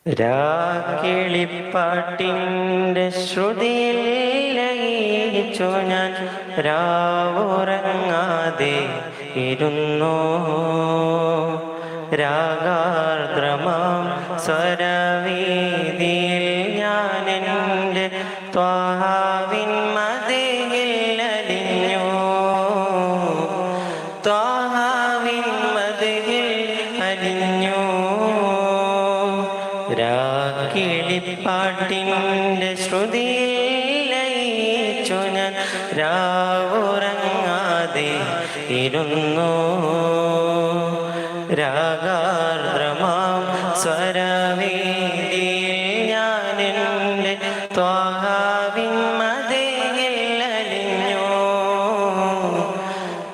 രാക്കിളിപ്പാട്ടിൻ്റെ ശ്രുതിയിൽ ലയിച്ചു ഞാൻ രാവുറങ്ങാതെ ഇരുന്നു. രാഗാർദ്രമാം സ്വരവീതിയിൽ ഞാൻ എൻ്റെ ത്വാഹാവിൻ മദിഹിൽ അലിഞ്ഞു. ത്വാഹാവിൻ മദിഹിൽ അലിഞ്ഞു. രാക്കിളിപ്പാട്ടിൻ്റെ ശ്രുതിയിൽ ലയിച്ചു ഞാൻ രാവുറങ്ങാതെ ഇരുന്നു. രാഗാർദ്രമാം സ്വരവീതിയിൽ ഞാൻ എൻ്റെ ത്വാഹാവിൻ മദിഹിൽ അലിഞ്ഞു.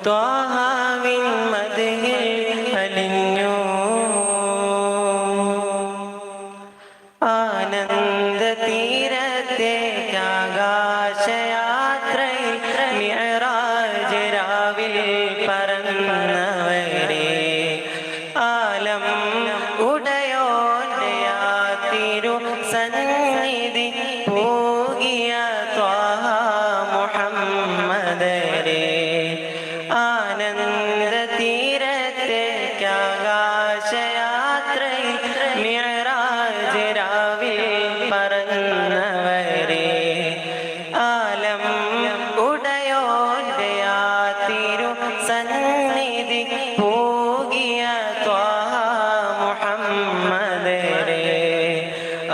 ത്വാഹാവിൻ മദിഹിൽ അലിഞ്ഞു. ആനന്ദതീരത്തേക്കാകാശയാത്രയിൽ മിഅ്റാജ് രാവിൽ പറന്നവരെ ആലം ഉടയോന്റെ ആ തിരു സന്നിധി പോകിയ ത്വാഹ മുഹമ്മദരെ. ആനന്ദതീരത്തേക്കാകാശയാത്രയിൽ മിഅ്റാജ് രാവിൽ പറന്നവരെ ആലം ഉടയോന്റെ ആ തിരു സന്നിധി പോകിയ ത്വാഹ മുഹമ്മദരെ.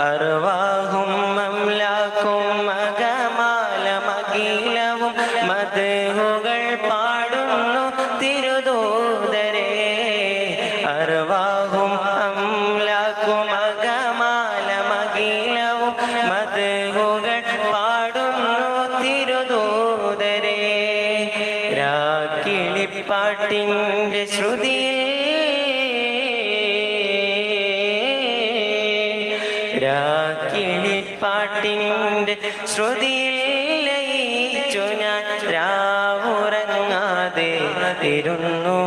അർവാഹും അംലാക്കും അകമാലമഖിലവും മദ്ഹുകൾ പാടുന്നു തിരുദൂതരെ. അർവാഹും അംലാക്കും അകമാലമഖിലവും മദ്ഹുകൾ പാടുന്നു തിരുദൂതരെ. രാക്കിളിപ്പാട്ടിൻ്റെ ശ്രുതിയിൽ രാക്കിളിപ്പാട്ടിൻ്റെ ശ്രുതിയിൽ ലയിച്ചു ഞാൻ രാവുറങ്ങാതെ ഇരുന്നു.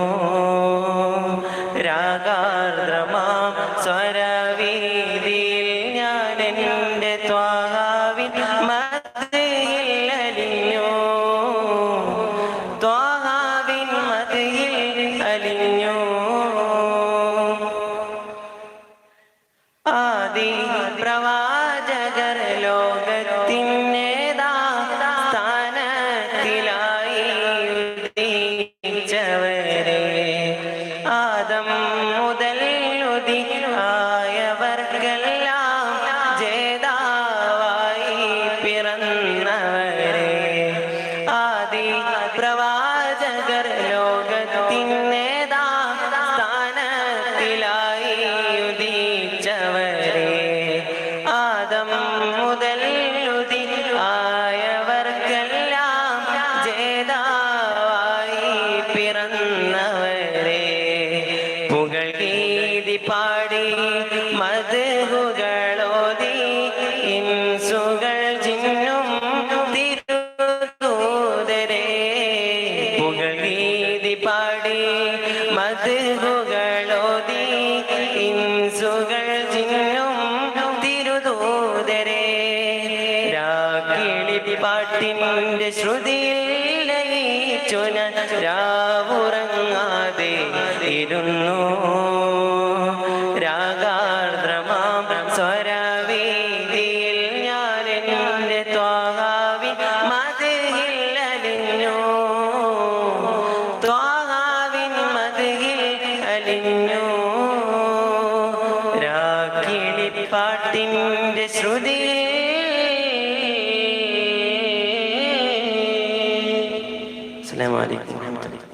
രാഗാർദ്രമാം സ്വരവീതിയിൽ ഞാൻ എൻ്റെ ത്വാഹാവിൻ മദിഹിൽ അലിഞ്ഞു. ത്വാഹാവിൻ മദിഹിൽ അലിഞ്ഞു. ആദി പ്രവാചകർ ലോകത്തിനേതാ സ്ഥാനത്തിലായി ഉദിച്ചവരെ ആദം മുതൽ ഉദിയായവർക്കെല്ലാം ജേതാവായി പിറന്നവരെ. ആദി പ്രവാചകർ ലോകത്തിനേതാ സ്ഥാനത്തിലായി ഉദിച്ചവരെ ആദം മുതൽ ഉദിയായവർക്കെല്ലാം ജേതാവായി പിറന്നവരെ. പുകഴ്ഗീതി പാടി മദ്ഹുകളോതി ഇൻസുകൾ ജിന്നും തിരുദൂതരെ. പുകഴ്ഗീതി പാടി മദ്ഹുകളോതി ഇൻസുകൾ ജിന്നും തിരുദൂതരെ. രാക്കിളിപ്പാട്ടിൻ്റെ ശ്രുതിയിൽ ലയിച്ചു ഞാൻ രാവുറങ്ങാതെ ഇരുന്നു. രാഗാർദ്രമാം സ്വരവീതിയിൽ ഞാൻ എൻ്റെ ത്വാഹാവിൻ മദിഹിൽ അലിഞ്ഞു. ത്വാഹാവിൻ മദിഹിൽ അലിഞ്ഞു. രാക്കിളിപ്പാട്ടിൻ്റെ ശ്രുതിയിൽ. അസ്സലാമു അലൈക്കും വറഹ്മത്തുള്ളാഹി.